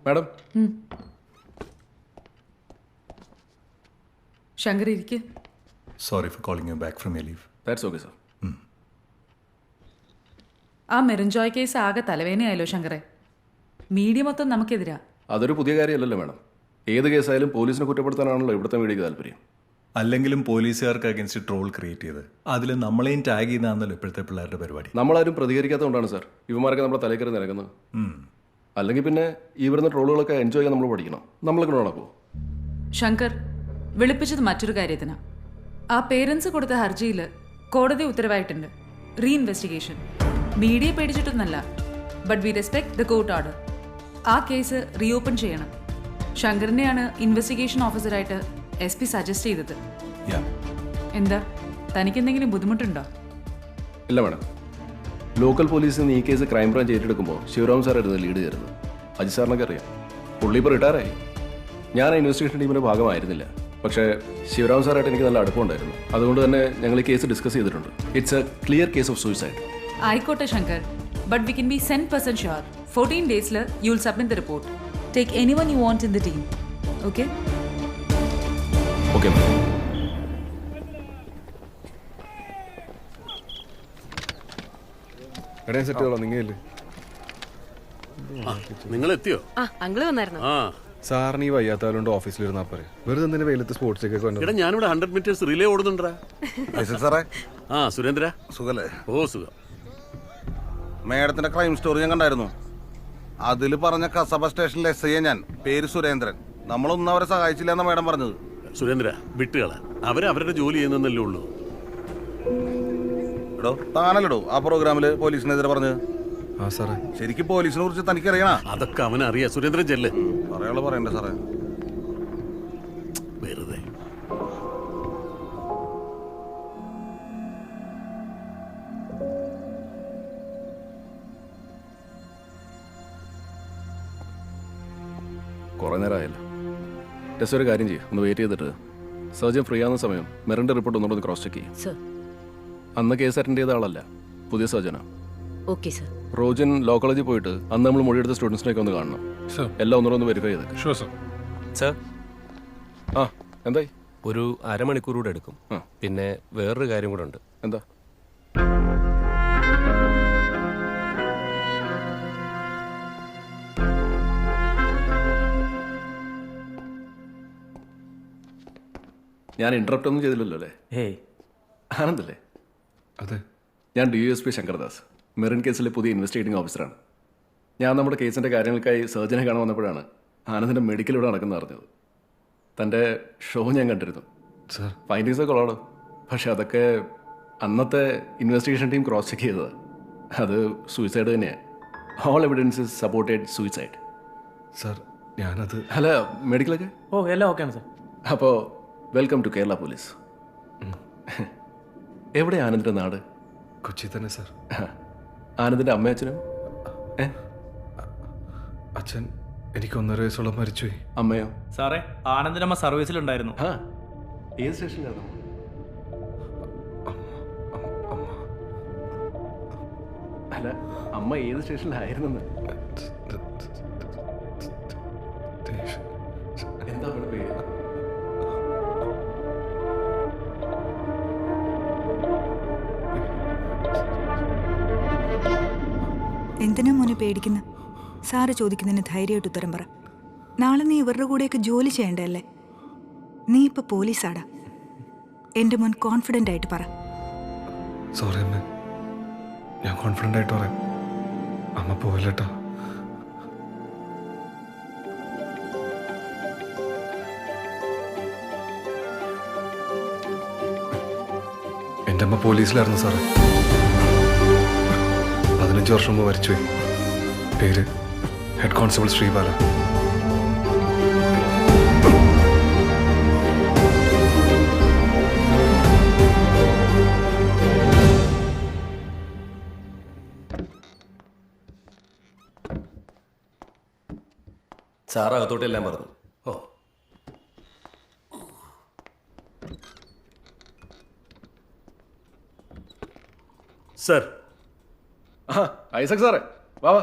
Madam. Shankar ഇരിക്ക്. Sorry for calling you back from your leave. That's okay, sir. ആ മെറിൻജോയ് case ആകെ തലവേനയായല്ലോ ശങ്കറെ. Media മൊത്തം നമുക്കെതിരാ. അതൊരു പുതിയ കാര്യമല്ലല്ലോ മാഡം. ഏത് കേസായാലും പോലീസിനെ കുറ്റപ്പെടുത്താനാണല്ലോ ഇവിടുത്തെ മീഡിയക്ക് താല്പര്യം. അല്ലെങ്കിലും പോലീസുകാർക്ക് അഗൻസ്റ്റ് ട്രോൾ ക്രിയേറ്റ് ചെയ്ത് അതിൽ നമ്മളെയും ടാഗ് ചെയ്യുന്നതാണല്ലോ ഇപ്പോഴത്തെ പിള്ളേരുടെ പരിപാടി. നമ്മളാരും പ്രതികരിക്കാത്തതുകൊണ്ടാണ് സാർ ഇവന്മാരൊക്കെ നമ്മുടെ തലക്കറി നിരക്കുന്നത്. അല്ലെങ്കിൽ പിന്നെ ഈ വരുന്ന ട്രോളുകളൊക്കെ എൻജോയ് ചെയ്യാൻ നമ്മൾ പഠിക്കണം. നമ്മളൊക്കെ നടക്കുമോ? ശങ്കർ, വിളിപ്പിച്ചത് മറ്റൊരു കാര്യത്തിനാ. ആ പേരൻസ് കൊടുത്ത ഹർജിയിൽ കോടതി ഉത്തരവായിട്ടുണ്ട് റീഇൻവെസ്റ്റിഗേഷൻ. മീഡിയ പേടിച്ചിട്ടൊന്നല്ല, but we respect the court order. ആ കേസ് റീഓപ്പൺ ചെയ്യണം. ശങ്കറിനെയാണ് ഇൻവെസ്റ്റിഗേഷൻ ഓഫീസറായിട്ട് SP സജസ്റ്റ് ചെയ്തത്. എന്താ, തനിക്ക് എന്തെങ്കിലും ബുദ്ധിമുട്ടുണ്ടോ? ഇല്ല മാഡം. ലോക്കൽ പോലീസിൽ നിന്ന് ഈ കേസ് ക്രൈംബ്രാഞ്ച് ഏറ്റെടുക്കുമ്പോൾ ശിവരാം സാറായിരുന്നു ലീഡ് ചെയ്തത്. അജിത് സാറിനൊക്കെ അറിയാം. പുള്ളി ഇപ്പോൾ റിട്ടയറായി. ഞാൻ ആ ഇൻവെസ്റ്റിഗേഷൻ ടീമിൻ്റെ ഭാഗമായിരുന്നില്ല. പക്ഷേ ശിവരാം സാറായിട്ട് എനിക്ക് നല്ല അടുപ്പമുണ്ടായിരുന്നു. അതുകൊണ്ട് തന്നെ ഞങ്ങൾ ഈ കേസ് ഡിസ്കസ് ചെയ്തിട്ടുണ്ട്. It's a clear case of suicide. ആയിക്കോട്ടെ Shankar, but we can be 100% sure 14 ഡേയ്സിൽ you will submit the report. Take anyone you want in the team. Okay okay madam. നിങ്ങൾ എത്തിയോ? അങ്കിള് വന്നായിരുന്നു. സാറിന് ഈ വയ്യാത്തവരുണ്ട് ഓഫീസിലിരുന്നാ പറയാം. വെറുതെ എന്തിനാ വെയിലത്ത് സ്പോർട്സ് ഒക്കെ ഞാനിവിടെ 100 മീറ്റേഴ്സ് റിലേ ഓടുന്നുണ്ടാ. സാറേ. ആ സുരേന്ദ്ര, സുഖല്ലേ? ഓ സുഖം. മേഡത്തിന്റെ ക്രൈം സ്റ്റോറി ഞാൻ കണ്ടായിരുന്നു. അതിൽ പറഞ്ഞ കസബ സ്റ്റേഷനിലെ SI ഞാൻ, പേര് സുരേന്ദ്രൻ. നമ്മളൊന്നും അവരെ സഹായിച്ചില്ല എന്നാ മേഡം പറഞ്ഞത്. സുരേന്ദ്ര, വിട്ടുകള. അവരവരുടെ ജോലി ചെയ്യുന്നല്ലേ ഉള്ളൂ. എടോ, താനല്ലടോ ആ പ്രോഗ്രാമില് പോലീസിനെതിരെ പറഞ്ഞത്? ആ സാറേ. ശരിക്കും പോലീസിനെ കുറിച്ച് തനിക്കറിയണ? അതൊക്കെ അവനറിയാം. സുരേന്ദ്രൻ ചെല്ല്. പറയാള് പറയണ്ടേ സാറേ? വെറുതെ. കുറേ നേരമായല്ലോ. ടെസ്റ്റ് ഒരു കാര്യം ചെയ്യും, ഒന്ന് വെയിറ്റ് ചെയ്തിട്ട് സർജൻ ഫ്രീ ആവുന്ന സമയം മെറിൻ്റെ റിപ്പോർട്ട് ഒന്നുകൂടെ ക്രോസ് ചെക്ക് ചെയ്യും. അന്ന് കേസ് അറ്റൻഡ് ചെയ്ത ആളല്ല, പുതിയ സർജനാ. Okay sir. റോജൻ ലോ കോളേജിൽ പോയിട്ട് അന്ന് നമ്മൾ മൊഴിയെടുത്ത സ്റ്റുഡൻസിനെയൊക്കെ ഒന്ന് കാണണം. എല്ലാം ഒന്നുകൂടെ വെരിഫൈ ചെയ്തേക്ക്. സർ, ആ എന്തായി? ഒരു അരമണിക്കൂർ കൂടെ എടുക്കും. പിന്നെ വേറൊരു കാര്യം കൂടെ ഉണ്ട്. എന്താ? ഞാൻ ഇന്ററപ്റ്റ് ഒന്നും ചെയ്തില്ലല്ലോ അല്ലേ? ആനന്ദല്ലേ? അതെ. ഞാൻ DSP ശങ്കർദാസ്, മെറിൻ കേസിലെ പുതിയ ഇൻവെസ്റ്റിഗേറ്റിംഗ് ഓഫീസറാണ്. ഞാൻ നമ്മുടെ കേസിൻ്റെ കാര്യങ്ങൾക്കായി സർജനെ കാണാൻ വന്നപ്പോഴാണ് ആനന്ദിൻ്റെ മെഡിക്കൽ ഇവിടെ നടക്കുന്നത് അറിഞ്ഞത്. തൻ്റെ ഷോ ഞാൻ കണ്ടിരുന്നു. ഫൈൻഡിങ്സ് ഒക്കെ ഉള്ളതാണ്. പക്ഷെ അതൊക്കെ അന്നത്തെ ഇൻവെസ്റ്റിഗേഷൻ ടീം ക്രോസ് ചെക്ക് ചെയ്തതാണ്. അത് സൂയിസൈഡ് തന്നെയാണ്. All evidences supported suicide. Sir, ഞാനത് അല്ല, മെഡിക്കലൊക്കെ എല്ലാം ഓക്കെയാണ് സാർ. അപ്പോൾ വെൽക്കം ടു കേരള പോലീസ്. എവിടെ ആനന്ദിൻ്റെ നാട്? കൊച്ചി തന്നെ സാർ. ആനന്ദിൻ്റെ അമ്മ അച്ഛനും? അച്ഛൻ എനിക്ക് 1.5 വയസ്സുള്ള മരിച്ചുപോയി. അമ്മയോ? സാറേ, ആനന്ദിനമ്മ സർവീസിലുണ്ടായിരുന്നു. ആ, ഏത് സ്റ്റേഷനിലായിരുന്നു? അല്ല, അമ്മ ഏത് സ്റ്റേഷനിലായിരുന്നെന്ന്? എന്താ അവരുടെ പേര്? എന്തിനാ മോനെ പേടിക്കുന്ന? സാറ് ചോദിക്കുന്നതിന് ധൈര്യമായിട്ട് ഉത്തരം പറ. നാളെ നീ ഇവരുടെ കൂടെയൊക്കെ ജോലി ചെയ്യണ്ടല്ലേ? നീ ഇപ്പൊ പോലീസാടാ. എൻ്റെ മോൻ കോൺഫിഡൻ്റ് ആയിട്ട് പറ. സോറി അമ്മ, ഞാൻ കോൺഫിഡൻ്റ് ആയിട്ട് പറയാം. അമ്മ പോവില്ലട്ടോ. എൻ്റെ അമ്മ പോലീസിലായിരുന്നു സാറേ. 15 വർഷം മുമ്പ് മരിച്ചുപോയി. പേര് ഹെഡ് കോൺസ്റ്റബിൾ ശ്രീബാല. സാറ് അകത്തോട്ടെല്ലാം പറഞ്ഞു. ഓ, സർ. ആ, ഐസക് സാറേ, വാ വാ.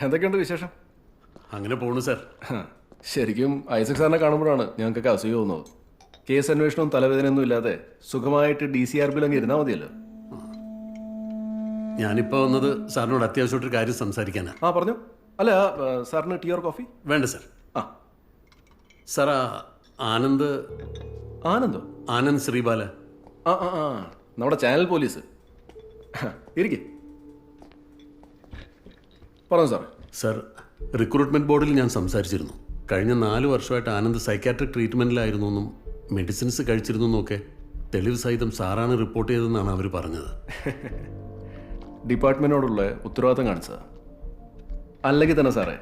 എന്തൊക്കെയുണ്ട് വിശേഷം? അങ്ങനെ പോണു സാർ. ശരിക്കും ഐസക് സാറിനെ കാണുമ്പോഴാണ് ഞങ്ങൾക്കൊക്കെ അസൂയ തോന്നുന്നത്. കേസ് അന്വേഷണവും തലവേദനയൊന്നും ഇല്ലാതെ സുഖമായിട്ട് DCRBയിൽ അങ്ങ് ഇരുന്നാൽ മതിയല്ലോ. ഞാനിപ്പോൾ വന്നത് സാറിനോട് അത്യാവശ്യമായിട്ടൊരു കാര്യം സംസാരിക്കാനാ. ആ പറഞ്ഞു. അല്ല സാറിന് ടീ ഓർ കോഫി? വേണ്ട സാർ. ആ സാർ, ആനന്ദ് ആനന്ദോ? ആനന്ദ് ശ്രീബാല. ആ ആ ആ നമ്മുടെ ചാനൽ പോലീസ്. ഇരിക്കെ പറഞ്ഞു സാറേ. സാർ, റിക്രൂട്ട്മെന്റ് ബോർഡിൽ ഞാൻ സംസാരിച്ചിരുന്നു. കഴിഞ്ഞ 4 വർഷമായിട്ട് ആനന്ദ് സൈക്കാട്രിക് ട്രീറ്റ്മെന്റിലായിരുന്നു എന്നും മെഡിസിൻസ് കഴിച്ചിരുന്നു എന്നൊക്കെ തെളിവ് സഹിതം സാറാണ് റിപ്പോർട്ട് ചെയ്തതെന്നാണ് അവർ പറഞ്ഞത്. ഡിപ്പാർട്ട്മെന്റിനോടുള്ള ഉത്തരവാദിത്തം കാണിച്ചതാ. അല്ലെങ്കിൽ തന്നെ സാറേ,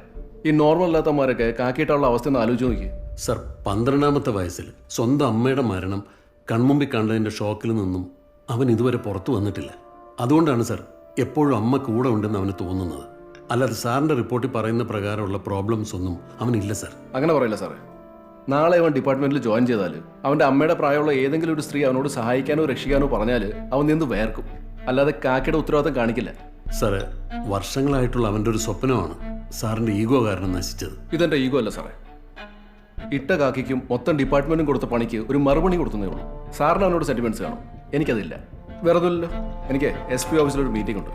ഈ നോർമൽ അല്ലാത്തമാരൊക്കെ കാക്കിയിട്ടുള്ള അവസ്ഥ ഒന്ന് ആലോചിച്ച് നോക്കി. സാർ, 12ാമത്തെ വയസ്സിൽ സ്വന്തം അമ്മയുടെ മരണം കൺമുമ്പിൽ കണ്ടതിൻ്റെ ഷോക്കിൽ നിന്നും അവൻ ഇതുവരെ പുറത്തു വന്നിട്ടില്ല. അതുകൊണ്ടാണ് സാർ എപ്പോഴും അമ്മ കൂടെ ഉണ്ടെന്ന് അവന് തോന്നുന്നത്. അല്ലാതെ സാറിൻ്റെ റിപ്പോർട്ടിൽ പറയുന്ന പ്രകാരമുള്ള പ്രോബ്ലംസ് ഒന്നും അവനില്ല സാർ. അങ്ങനെ പറയില്ല സാറേ. നാളെ അവൻ ഡിപ്പാർട്ട്മെന്റിൽ ജോയിൻ ചെയ്താൽ അവൻ്റെ അമ്മയുടെ പ്രായമുള്ള ഏതെങ്കിലും ഒരു സ്ത്രീ അവനോട് സഹായിക്കാനോ രക്ഷിക്കാനോ പറഞ്ഞാൽ അവൻ നിന്ന് വേർക്കും. അല്ലാതെ കാക്കയുടെ ഉത്തരവാദിത്തം കാണിക്കില്ല. സാറ്, വർഷങ്ങളായിട്ടുള്ള അവൻ്റെ ഒരു സ്വപ്നമാണ് സാറിൻ്റെ ഈഗോ കാരണം നശിച്ചത്. ഇതെന്റെ ഈഗോ അല്ല സാറേ. ഇട്ട കാക്കിക്കും മൊത്തം ഡിപ്പാർട്ട്മെന്റും കൊടുത്ത പണിക്ക് ഒരു മറുപണി കൊടുത്തതേ ഉള്ളൂ. സാറിന് അവനോട് സെന്റിമെന്റ്സ് കാണും. എനിക്കതില്ല. വേറെ ഒന്നുമില്ലല്ലോ. എനിക്ക് SP ഓഫീസിലൊരു മീറ്റിംഗ് ഉണ്ട്.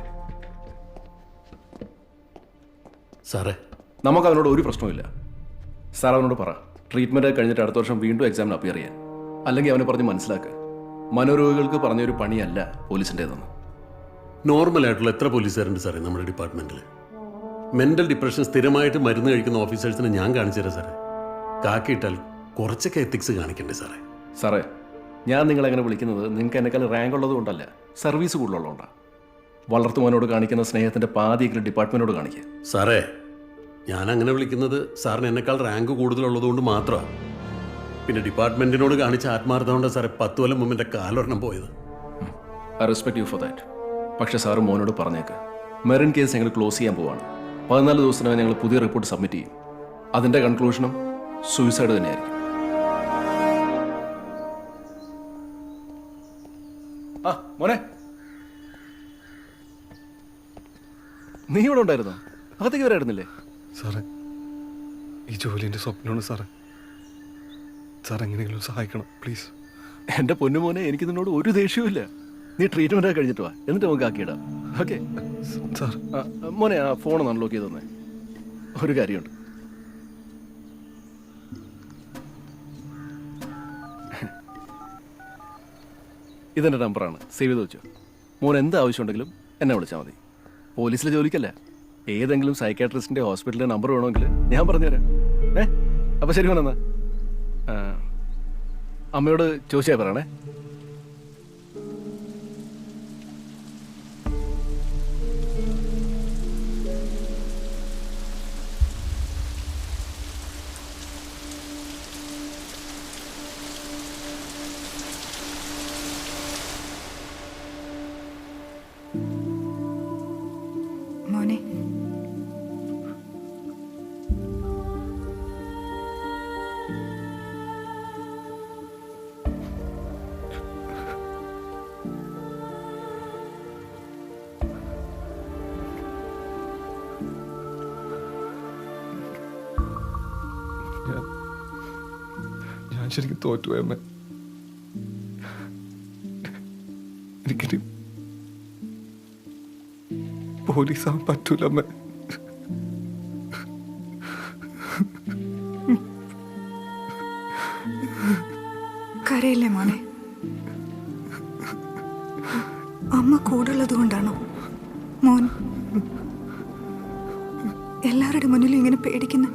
സാറേ, നമുക്ക് അവനോട് ഒരു പ്രശ്നവുമില്ല. സാർ അവനോട് പറ, ട്രീറ്റ്മെന്റ് കഴിഞ്ഞിട്ട് അടുത്ത വർഷം വീണ്ടും എക്സാമിന് അപ്പിയർ ചെയ്യാൻ. അല്ലെങ്കിൽ അവനെ പറഞ്ഞ് മനസ്സിലാക്കുക, മനോരോഗികൾക്ക് പറഞ്ഞൊരു പണിയല്ല പോലീസിൻ്റെതെന്ന്. നോർമലായിട്ടുള്ള എത്ര പോലീസുകാരുണ്ട് സാറേ നമ്മുടെ ഡിപ്പാർട്ട്മെൻറ്റിൽ? മെൻ്റൽ ഡിപ്രഷൻ സ്ഥിരമായിട്ട് മരുന്ന് കഴിക്കുന്ന ഓഫീസേഴ്സിനെ ഞാൻ കാണിച്ചു തരാം സാറേ. കാക്കിയിട്ടാൽ കുറച്ചൊക്കെ എത്തിക്സ് കാണിക്കണ്ടേ സാറേ? സാറേ, ഞാൻ നിങ്ങളെങ്ങനെ വിളിക്കുന്നത് നിങ്ങൾക്ക് എന്നെക്കാൾ റാങ്ക് ഉള്ളത് കൊണ്ടല്ല, സർവീസ് കൂടുതലുള്ളതുകൊണ്ടാണ്. വളർത്തുവാനോട് കാണിക്കുന്ന സ്നേഹത്തിൻ്റെ പാതിയെങ്കിലും ഡിപ്പാർട്ട്മെൻറ്റോട് കാണിക്കുക. സാറേ, ഞാൻ അങ്ങനെ വിളിക്കുന്നത് സാറിന് എന്നെക്കാൾ റാങ്ക് കൂടുതലുള്ളതുകൊണ്ട് മാത്രമാണ്. പിന്നെ ഡിപ്പാർട്ട്മെൻറ്റിനോട് കാണിച്ച ആത്മാർത്ഥം കൊണ്ട് സാറേ 10 കൊല്ലം മുമ്പ് എൻ്റെ കാലൊരെണ്ണം പോയത്. I respect you for that. പക്ഷേ സാറ് മോനോട് പറഞ്ഞേക്ക്, മെറിൻ കേസ് ഞങ്ങൾ ക്ലോസ് ചെയ്യാൻ പോവാണ്. 14 ദിവസത്തിനകം ഞങ്ങൾ പുതിയ റിപ്പോർട്ട് സബ്മിറ്റ് ചെയ്യും. അതിൻ്റെ കൺക്ലൂഷനും സൂയിസൈഡ് തന്നെയായിരിക്കും. ആ മോനെ, നീ ഇവിടെ ഉണ്ടായിരുന്നോ? അകത്തേക്ക് വരായിരുന്നില്ലേ? സാറേ, ഈ ജോലിൻ്റെ സ്വപ്നമാണ് സാറേ. സാർ എങ്ങനെയെങ്കിലും സഹായിക്കണം പ്ലീസ്. എൻ്റെ പൊന്നുമോനെ, എനിക്ക് നിന്നോട് ഒരു ദേഷ്യവുമില്ല. നീ ട്രീറ്റ്മെൻ്റ് ഒക്കെ കഴിഞ്ഞിട്ട് വാ, എന്നിട്ട് നമുക്ക് ആക്കിയിടാം. Okay sir? മോനെ, ആ ഫോൺ അൺലോക്ക് ചെയ്ത് തന്നെ. ഒരു കാര്യമുണ്ട്. ഇതെൻ്റെ നമ്പറാണ്, സേവ് ചെയ്ത് വെച്ചോ. മോൻ എന്ത് ആവശ്യമുണ്ടെങ്കിലും എന്നെ വിളിച്ചാൽ മതി. പോലീസിലെ ജോലിക്കല്ല, ഏതെങ്കിലും സൈക്കാട്രിസ്റ്റിൻ്റെ ഹോസ്പിറ്റലിൻ്റെ നമ്പർ വേണമെങ്കിൽ ഞാൻ പറഞ്ഞുതരാം. അപ്പോൾ ശരി മോനെന്നാ. അമ്മയോട് ചോദിച്ചാൽ പറയണേ. മോനെ, ഞാൻ ശരിക്കും തോറ്റുപോയ അമ്മ. എനിക്കിനി പോലീസാവാൻ പറ്റൂല അമ്മ. കരയില്ലേ മോനെ? അമ്മ കൂടുള്ളത് കൊണ്ടാണോ മോൻ എല്ലാവരുടെ മുന്നിലും ഇങ്ങനെ പേടിക്കുന്ന?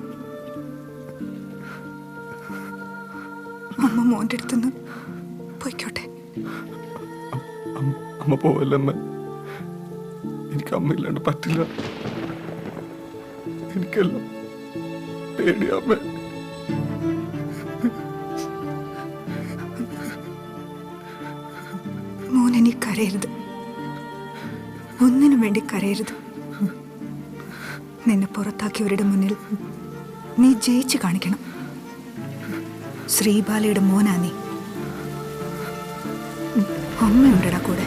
അമ്മ മോൻ്റെ അടുത്തുനിന്ന് പോയിക്കോട്ടെ. അമ്മ പോവല്ലമ്മ. എനിക്ക് അമ്മയില്ലാണ്ട് പറ്റില്ല. എനിക്കെല്ലാം പേടിയമ്മ. മോനെ, നീ കരയരുത്. ഒന്നിനും വേണ്ടി കരയരുത്. നിന്നെ പുറത്താക്കിയവരുടെ മുന്നിൽ നീ ജയിച്ചു കാണിക്കണം. ശ്രീബാലയുടെ മോനാ നീ. അമ്മയുണ്ടടാ കൂടെ.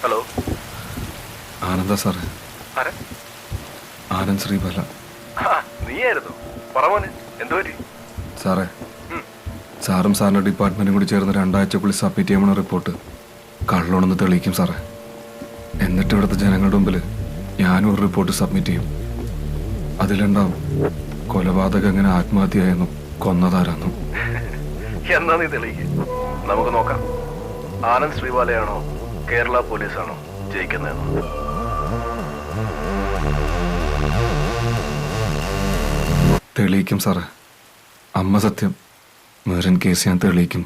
ഹലോ, ആനന്ദ സാറേ. ആനന്ദ് ശ്രീബല. നീയായിരുന്നു? പറമോനെ, എന്തു പറ്റി? സാറേ, സാറും സാറിൻ്റെ ഡിപ്പാർട്ട്മെൻറ്റും കൂടി ചേർന്ന് 2 ആഴ്ചക്കുള്ളിൽ സബ്മിറ്റ് ചെയ്യുന്ന റിപ്പോർട്ട് കള്ളോണെന്ന് തെളിയിക്കും സാറേ. എന്നിട്ട് ഇവിടുത്തെ ജനങ്ങളുടെ മുമ്പിൽ ഞാനും ഒരു റിപ്പോർട്ട് സബ്മിറ്റ് ചെയ്യും. അതിലുണ്ടാവും കൊലപാതകം എങ്ങനെ ആത്മഹത്യയായെന്നും കൊന്നതാരാന്നും. എന്നാ നീ തെളിയിക്കും, നമുക്ക് നോക്കാം. ആനന്ദ് ശ്രീവാലയാണോ കേരള പോലീസാണോ ജയിക്കുന്നതെന്ന്. തെളിയിക്കും സാറേ. അമ്മ സത്യം, മെറിൻ കേസ് ഞാൻ തെളിയിക്കും.